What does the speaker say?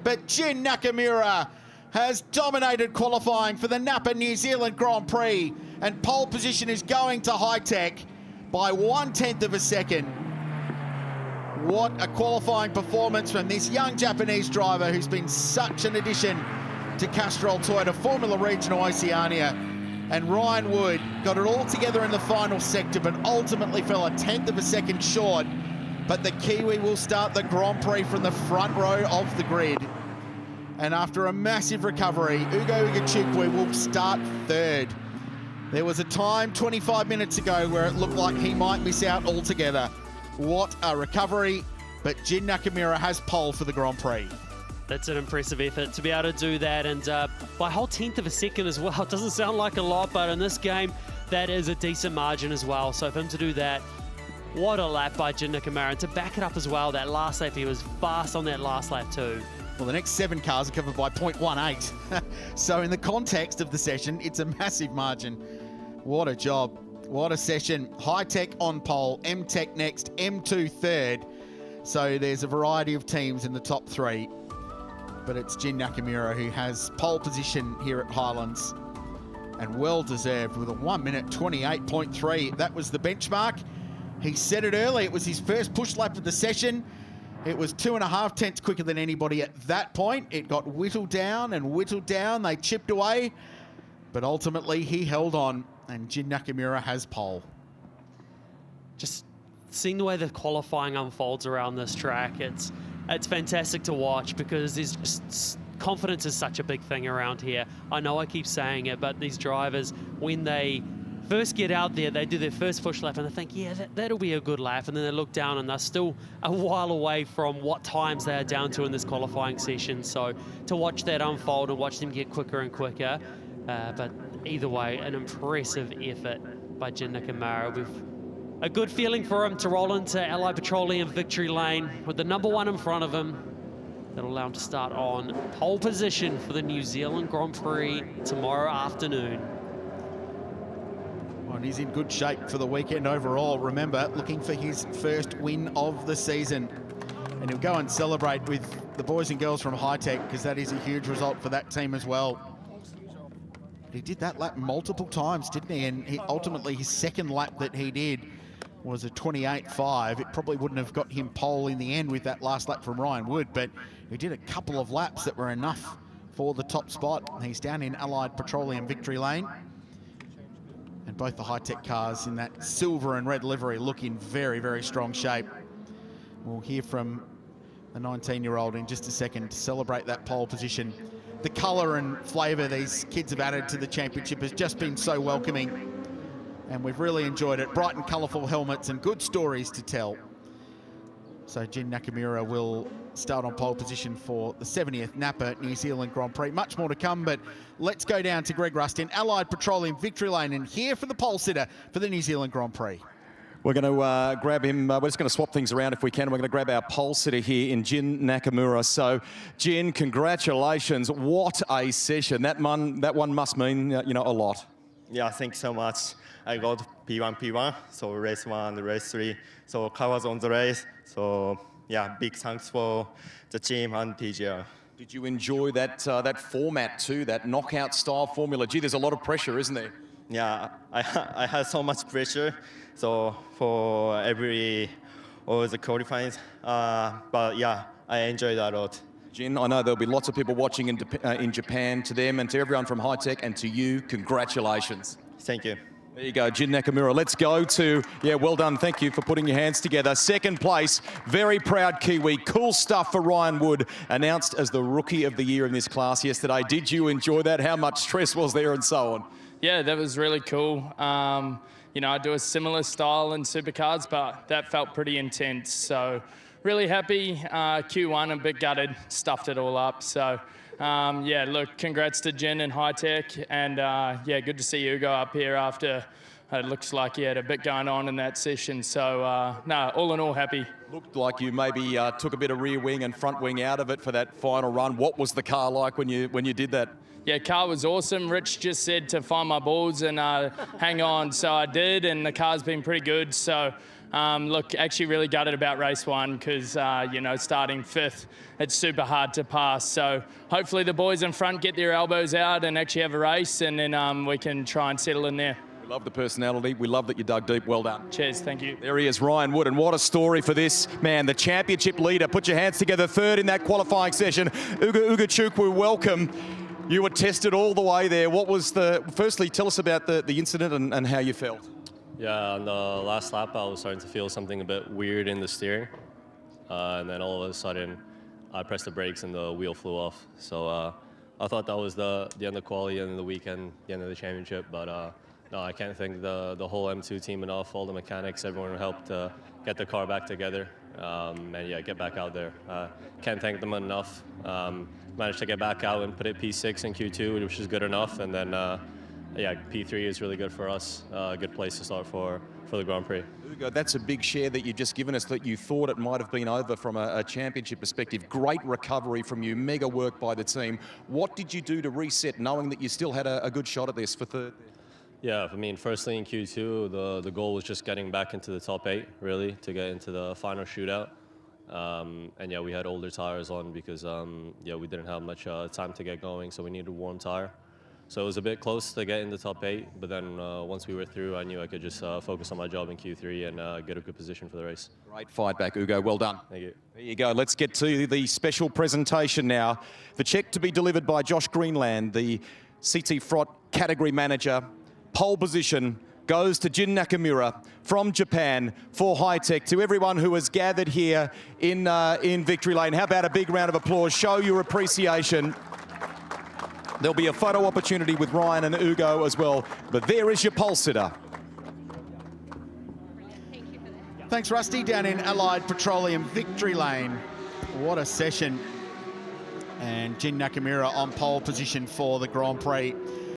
but Jin Nakamura has dominated qualifying for the NAPA New Zealand Grand Prix, and pole position is going to Hi-Tech by 1/10 of a second. What a qualifying performance from this young Japanese driver who's been such an addition to Castrol Toyota Formula Regional Oceania. And Ryan Wood got it all together in the final sector, but ultimately fell 1/10 of a second short. But the Kiwi will start the Grand Prix from the front row of the grid. And after a massive recovery, Ugo Ugochukwu will start third. There was a time 25 minutes ago where it looked like he might miss out altogether. What a recovery, but Jin Nakamura has pole for the Grand Prix. That's an impressive effort to be able to do that, and by a whole 1/10 of a second as well. It doesn't sound like a lot, but in this game, that is a decent margin as well. So for him to do that, what a lap by Jin Nakamura. And to back it up as well, that last lap, he was fast on that last lap too. Well, the next 7 cars are covered by 0.18. So in the context of the session, it's a massive margin. What a job. What a session. Hi-Tech on pole, M-Tech next, M2 third. So there's a variety of teams in the top 3. But it's Jin Nakamura who has pole position here at Highlands. And well-deserved with a 1 minute 28.3. That was the benchmark. He said it early. It was his first push lap of the session. It was 2.5 tenths quicker than anybody at that point. It got whittled down and whittled down. They chipped away. But ultimately, he held on. And Jin Nakamura has pole. Just seeing the way the qualifying unfolds around this track, it's fantastic to watch, because there's just confidence is such a big thing around here. I know I keep saying it, but these drivers, when they first get out there, they do their first push lap and they think, yeah, that'll be a good lap. And then they look down and they're still a while away from what times they are down to in this qualifying session. So to watch that unfold and watch them get quicker and quicker, but either way, an impressive effort by Jin Nakamura. With a good feeling for him to roll into Allied Petroleum Victory Lane with the #1 in front of him. That'll allow him to start on pole position for the New Zealand Grand Prix tomorrow afternoon. Well, and he's in good shape for the weekend overall. Remember, looking for his first win of the season. And he'll go and celebrate with the boys and girls from Hi-Tech, because that is a huge result for that team as well. He did that lap multiple times, didn't he? And ultimately, his second lap that he did was a 28.5. It probably wouldn't have got him pole in the end with that last lap from Ryan Wood, but he did a couple of laps that were enough for the top spot. He's down in Allied Petroleum Victory Lane. And both the Hi-Tech cars in that silver and red livery look in very, very strong shape. We'll hear from the 19-year-old in just a second to celebrate that pole position. The colour and flavour these kids have added to the championship has just been so welcoming. And we've really enjoyed it. Bright and colourful helmets and good stories to tell. So Jin Nakamura will start on pole position for the 70th NAPA New Zealand Grand Prix. Much more to come, but let's go down to Greg Rust in Allied Petroleum Victory Lane and hear from the pole sitter for the New Zealand Grand Prix. We're going to grab him. We're just going to swap things around if we can. We're going to grab our pole sitter here in Jin Nakamura. So, Jin, congratulations. What a session. That one must mean, you know, a lot. Yeah, thanks so much. I got P1, so race 1 and race 3. So car was on the race. So, yeah, big thanks for the team and TGR. Did you enjoy that that format too, that knockout style formula? Gee, there's a lot of pressure, isn't there? Yeah, I had so much pressure. So for all the qualifying, but yeah, I enjoyed that a lot. Jin, I know there'll be lots of people watching in Japan. To them and to everyone from Hi-Tech and to you, congratulations. Thank you. There you go, Jin Nakamura. Let's go to, yeah, well done. Thank you for putting your hands together. Second place, very proud Kiwi. Cool stuff for Ryan Wood, announced as the Rookie of the Year in this class yesterday. Did you enjoy that? How much stress was there and so on? Yeah, that was really cool. You know, I do a similar style in supercars, but that felt pretty intense. So really happy. Q1, a bit gutted, stuffed it all up. So yeah, look, congrats to Jin and Hi-Tech. And yeah, good to see Ugo up here after it looks like he had a bit going on in that session. So no, all in all, happy. Looked like you maybe took a bit of rear wing and front wing out of it for that final run. What was the car like when you did that? Yeah, car was awesome. Rich just said to find my balls and hang on. So I did, and the car's been pretty good. So Look, actually really gutted about race 1 because, you know, starting 5th, it's super hard to pass. So hopefully the boys in front get their elbows out and actually have a race, and then we can try and settle in there. We love the personality. We love that you dug deep. Well done. Cheers, thank you. There he is, Ryan Wood, and what a story for this man, the championship leader. Put your hands together, 3rd in that qualifying session. Ugo Ugochukwu, welcome. You were tested all the way there. What was firstly, tell us about the incident and how you felt. Yeah, on the last lap, I was starting to feel something a bit weird in the steering. And then all of a sudden, I pressed the brakes and the wheel flew off. So I thought that was the end of quali, end of the weekend, the end of the championship. But no, I can't thank the whole M2 team enough, all the mechanics, everyone who helped get the car back together. And yeah, get back out there. Can't thank them enough. Managed to get back out and put it P6 in Q2, which is good enough. And then yeah, P3 is really good for us. A good place to start for the Grand Prix. Ugo, that's a big share that you've just given us, that you thought it might have been over from a championship perspective. Great recovery from you, mega work by the team. What did you do to reset, knowing that you still had a good shot at this for 3rd? Yeah, I mean, firstly in Q2, the goal was just getting back into the top 8, really, to get into the final shootout. And yeah, we had older tires on because yeah, we didn't have much time to get going, so we needed a warm tire. So it was a bit close to get in the top 8, but then once we were through, I knew I could just focus on my job in Q3 and get a good position for the race. Great fight back, Ugo. Well done. Thank you. There you go. Let's get to the special presentation now. The check to be delivered by Josh Greenland, the CTFROT category manager. Pole position goes to Jin Nakamura from Japan for high-tech. To everyone who has gathered here in Victory Lane, how about a big round of applause? Show your appreciation. There'll be a photo opportunity with Ryan and Ugo as well, but there is your pole sitter. Thanks, Rusty, down in Allied Petroleum Victory Lane. What a session. And Jin Nakamura on pole position for the Grand Prix.